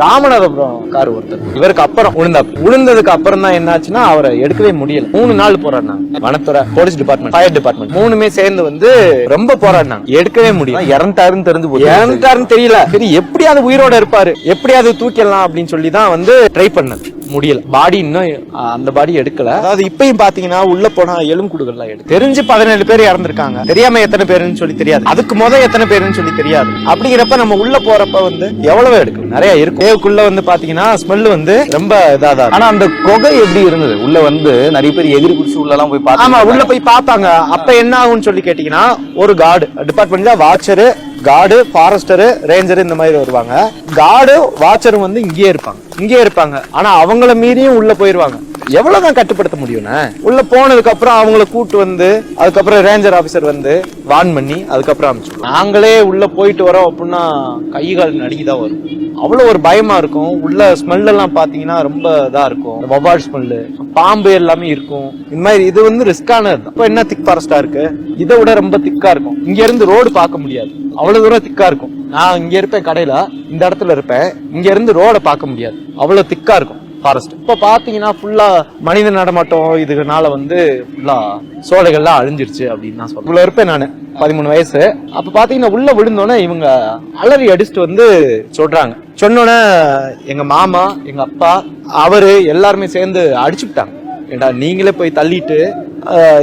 Ramanathapuram car ஒருத்தர் இவருக்கு அப்புறம் விழுந்ததுக்கு அப்புறம் தான் என்னாச்சுன்னா அவரை எடுக்கவே முடியல. 3 நாள் போராடினாங்க. வனத்துறை, போலீஸ் டிபார்ட்மெண்ட், ஃபயர் டிபார்ட்மெண்ட் 3மே சேர்ந்து வந்து ரொம்ப போராடினாங்க. எடுக்கவே முடியும். இறந்துட்டாருன்னு இறந்துட்டாருன்னு தெரியல. சரி எப்படியாவது உயிரோட இருப்பாரு, எப்படியாவது தூக்கிடலாம் அப்படின்னு சொல்லி தான் வந்து ட்ரை பண்ணது. முடியல. பாடி இன்னும் அந்த பாடி எடுக்கல. அதாவது இப்பயும் பாத்தீங்கன்னா உள்ள போனா எலும்புக்கூடுகள்லாம் எடுத்து தெரிஞ்சு 17 பேர் இறந்திருக்காங்க. தெரியாம எத்தனை பேருன்னு சொல்லி தெரியாது. அதுக்கு எத்தனை பேருன்னு சொல்லி தெரியாது. அப்படிங்கிறப்ப நம்ம உள்ள போறப்ப வந்து எவ்வளவு எடுக்கும், நிறைய இருக்கும். தேவுக்குள்ள வந்து பாத்தீங்கன்னா ஸ்மெல் வந்து ரொம்ப இதாதான். ஆனா அந்த குகை எப்படி இருந்தது? உள்ள வந்து நிறைய பேர் எதிரி குடிச்சு உள்ள எல்லாம் போய் பார்த்து, ஆமா உள்ள போய் பார்ப்பாங்க. அப்ப என்ன ஆகும்னு சொல்லி கேட்டீங்கன்னா, ஒரு கார்டு டிபார்ட்மெண்ட்ல வாட்சரு, கார்டு, ஃபாரஸ்டரு, ரேஞ்சர் இந்த மாதிரி வருவாங்க. கார்டு, வாட்சரும் வந்து இங்கேயே இருப்பாங்க. ஆனா அவங்கள மீறியும் உள்ள போயிருவாங்க. எவ்வளவுதான் கட்டுப்படுத்த முடியும்னா, உள்ள போனதுக்கு அப்புறம் அவங்கள கூட்டு வந்து அதுக்கப்புறம் ரேஞ்சர் ஆபீசர் வந்து வார்ன் பண்ணி அதுக்கப்புறம் அனுப்பிச்சு. நாங்களே உள்ள போயிட்டு வரோம் அப்படின்னா கை கால் நடுங்கிதான் வரும். அவ்வளவு ஒரு பயமா இருக்கும். உள்ள ஸ்மெல் எல்லாம் பாத்தீங்கன்னா ரொம்ப இதா இருக்கும். வவ்வால் ஸ்மெல்லு, பாம்பு எல்லாமே இருக்கும். இந்த மாதிரி இது வந்து ரிஸ்கானது. இப்போ என்ன திக் ஃபாரஸ்டா இருக்கு, இதை விட ரொம்ப திக்கா இருக்கும். இங்க இருந்து ரோடு பார்க்க முடியாது, அவ்வளவு தூரம் திக்கா இருக்கும். நான் இங்க இருப்பேன் கடையில, இந்த இடத்துல இருப்பேன், இங்க இருந்து ரோட பார்க்க முடியாது, அவ்வளவு திக்கா இருக்கும் ஃபாரஸ்ட். இப்ப பாத்தீங்கன்னா ஃபுல்லா மனித நடமாட்டம் இதுனால வந்து ஃபுல்லா சோலைகள்லாம் அழிஞ்சிருச்சு அப்படின்னு நான் சொல்றேன். இருப்பேன் நானு 13 வயசு. அப்ப பாத்தீங்கன்னா உள்ள விழுந்தோன்னே இவங்க அலறி அடிச்சுட்டு வந்து சொல்றாங்க. சொன்னோன்னே எங்க மாமா, எங்க அப்பா, அவரு எல்லாருமே சேர்ந்து அடிச்சுட்டாங்க. ஏண்டா நீங்களே போய் தள்ளிட்டு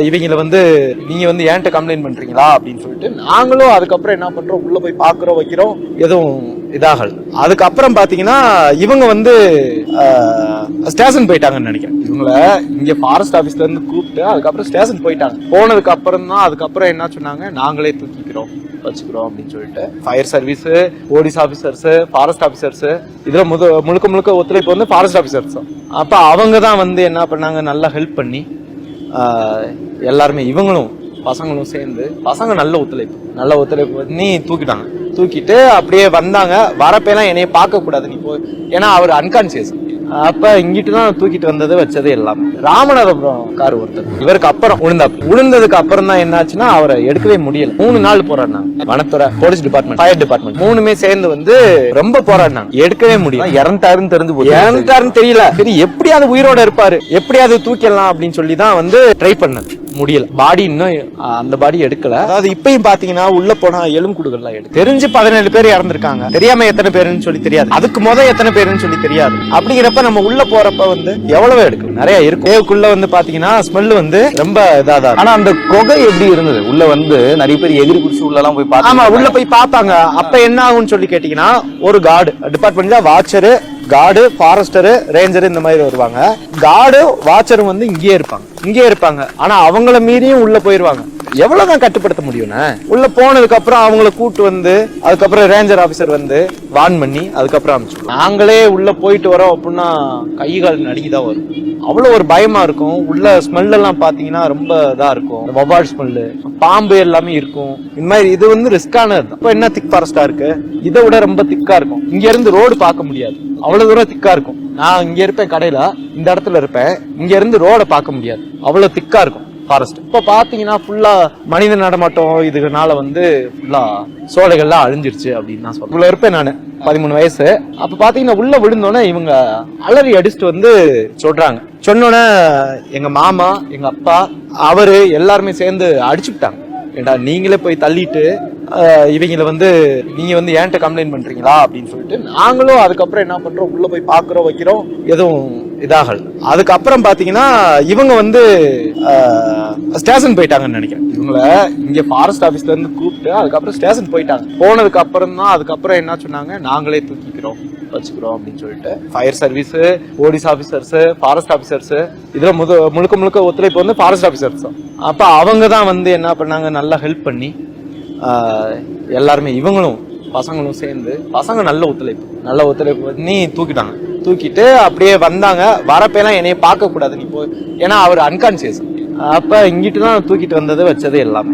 இவங்கள வந்து நீங்க வந்து ஏன்ட்ட கம்ப்ளைண்ட் பண்றீங்களா அப்படின்னு சொல்லிட்டு நாங்களும் அதுக்கப்புறம் என்ன பண்றோம், உள்ள போய் பாக்குறோம், வைக்கிறோம், எதுவும் இதாகல. அதுக்கப்புறம் பாத்தீங்கன்னா இவங்க வந்து ஸ்டேஷன் போயிட்டாங்கன்னு நினைக்கிறேன். இவங்கள இங்க ஃபாரஸ்ட் ஆபீஸ்ல இருந்து கூப்பிட்டு அதுக்கப்புறம் ஸ்டேஷன் போயிட்டாங்க. போனதுக்கு அப்புறம் தான் அதுக்கப்புறம் என்ன சொன்னாங்க, நாங்களே தூக்கிக்கிறோம், வச்சுக்கிறோம் அப்படின்னு சொல்லிட்டு fire service, police officers, forest officers, இதுல முழுக்க ஒத்துழைப்பு வந்து ஃபாரஸ்ட் ஆபீசர்ஸ். அப்ப அவங்க தான் வந்து என்ன பண்ணாங்க, நல்லா ஹெல்ப் பண்ணி எல்லாருமே இவங்களும் பசங்களும் சேர்ந்து, பசங்க நல்ல ஒத்துழைப்பு பண்ணி தூக்கிட்டு அப்படியே வந்தாங்க. வரப்பெல்லாம் என்னைய பார்க்க கூடாது நீ போய், ஏன்னா அவர் அன்கான்சியஸ். அப்ப இங்கிட்டு தான் தூக்கிட்டு வந்தது வச்சது எல்லாமே. ராமநாதபுரம் கார் ஒருத்தர் இவருக்கு அப்புறம் விழுந்ததுக்கு அப்புறம் தான் என்னாச்சுன்னா அவரை எடுக்கவே முடியல. 3 நாள் போராடினாங்க. வனத்துறை, போலீஸ் டிபார்ட்மெண்ட், ஃபயர் டிபார்ட்மெண்ட் 3மே சேர்ந்து வந்து ரொம்ப போராடினாங்க. எடுக்கவே முடியல. இறந்துட்டாருன்னு தெரியல. சரி எப்படியாவது உயிரோட இருப்பாரு, எப்படியாவது தூக்கிடலாம் அப்படின்னு சொல்லி தான் வந்து ட்ரை பண்ணது. முடியல. பாடி இன்னும் அந்த பாடி எடுக்கல. அதாவது இப்பயும் பாத்தீங்கன்னா உள்ள போனா எலும்புக்கூடுகள்லாம் எடுத்து தெரிஞ்சு 17 பேர் இறந்திருக்காங்க. தெரியாம எத்தனை பேருன்னு சொல்லி தெரியாது. அதுக்கு எத்தனை பேருன்னு சொல்லி தெரியாது. அப்படிங்கிறப்ப நம்ம உள்ள போறப்ப வந்து எவ்வளவு எடுக்கும், நிறைய இருக்கும். தேவுக்குள்ள வந்து பாத்தீங்கன்னா ஸ்மெல் வந்து ரொம்ப இதாதான். ஆனா அந்த குகை எப்படி இருந்தது? உள்ள வந்து நிறைய பேர் எதிரி குடிச்சு உள்ள எல்லாம் போய் பார்த்து, ஆமா உள்ள போய் பார்ப்பாங்க. அப்ப என்ன ஆகும்னு சொல்லி கேட்டீங்கன்னா, ஒரு கார்டு டிபார்ட்மெண்ட்ல வாட்சரு, கார்டு, ஃபாரஸ்டரு, ரேஞ்சர் இந்த மாதிரி வருவாங்க. கார்டு, வாட்சரும் வந்து இங்கேயே இருப்பாங்க. ஆனா அவங்கள மீறியும் உள்ள போயிருவாங்க. எவ்வளவுதான் கட்டுப்படுத்த முடியும்னா, உள்ள போனதுக்கு அப்புறம் அவங்கள கூட்டு வந்து அதுக்கப்புறம் ரேஞ்சர் ஆபீசர் வந்து வார்ன் பண்ணி அதுக்கப்புறம் அனுப்பிச்சு. நாங்களே உள்ள போயிட்டு வரோம் அப்படின்னா கை கால் நடுங்கிதான் வரும். அவ்வளவு ஒரு பயமா இருக்கும். உள்ள ஸ்மெல் எல்லாம் பாத்தீங்கன்னா ரொம்ப இதா இருக்கும். வவ்வால் ஸ்மெல்லு, பாம்பு எல்லாமே இருக்கும். இந்த மாதிரி இது வந்து ரிஸ்கானது. அப்ப என்ன திக் ஃபாரஸ்டா இருக்கு, இதை விட ரொம்ப திக்கா இருக்கும். இங்க இருந்து ரோடு பார்க்க முடியாது, அவ்வளவு தூரம் திக்கா இருக்கும். நான் இங்க இருப்பேன் கடையில, இந்த இடத்துல இருப்பேன், இங்க இருந்து ரோட பார்க்க முடியாது, அவ்வளவு திக்கா இருக்கும் ஃபாரஸ்ட். இப்ப பாத்தீங்கன்னா ஃபுல்லா மனித நடமாட்டம் இதுனால வந்து ஃபுல்லா சோலைகள்லாம் அழிஞ்சிருச்சு அப்படின்னு நான் சொல்றேன். இருப்பேன் நானு 13 வயசு. அப்ப பாத்தீங்கன்னா உள்ள விழுந்தோன்னே இவங்க அலறி அடிச்சுட்டு வந்து சொல்றாங்க. சொன்னோன்னே எங்க மாமா, எங்க அப்பா, அவரு எல்லாருமே சேர்ந்து அடிச்சுட்டாங்க. ஏண்டா நீங்களே போய் தள்ளிட்டு இவங்கள வந்து நீங்க வந்து ஏன்ட்ட கம்ப்ளைண்ட் பண்றீங்களா அப்படின்னு சொல்லிட்டு நாங்களும் அதுக்கப்புறம் என்ன பண்றோம், உள்ள போய் பாக்குறோம், வைக்கிறோம், எதுவும் இதாகல. அதுக்கப்புறம் பாத்தீங்கன்னா இவங்க வந்து ஸ்டேஷன் போயிட்டாங்கன்னு நினைக்கிறேன். இவங்கள இங்க ஃபாரஸ்ட் ஆபீஸ்ல இருந்து கூப்பிட்டு அதுக்கப்புறம் ஸ்டேஷன் போயிட்டாங்க. போனதுக்கு அப்புறம் தான் அதுக்கப்புறம் என்ன சொன்னாங்க, நாங்களே தூக்கிக்கிறோம், வச்சுக்கிறோம் அப்படின்னு சொல்லிட்டு fire service, police officers, forest officers, இதுல முழுக்க ஒத்துழைப்பு வந்து ஃபாரஸ்ட் ஆபீசர்ஸ். அப்ப அவங்க தான் வந்து என்ன பண்ணாங்க, நல்லா ஹெல்ப் பண்ணி எல்லாருமே இவங்களும் பசங்களும் சேர்ந்து, பசங்க நல்ல ஒத்துழைப்பு பண்ணி தூக்கிட்டு அப்படியே வந்தாங்க. வரப்பெல்லாம் என்னைய பார்க்க கூடாது நீ போய், ஏன்னா அவர் அன்கான்சியஸ். அப்ப இங்கிட்டு தான் தூக்கிட்டு வந்தது வச்சது எல்லாமே.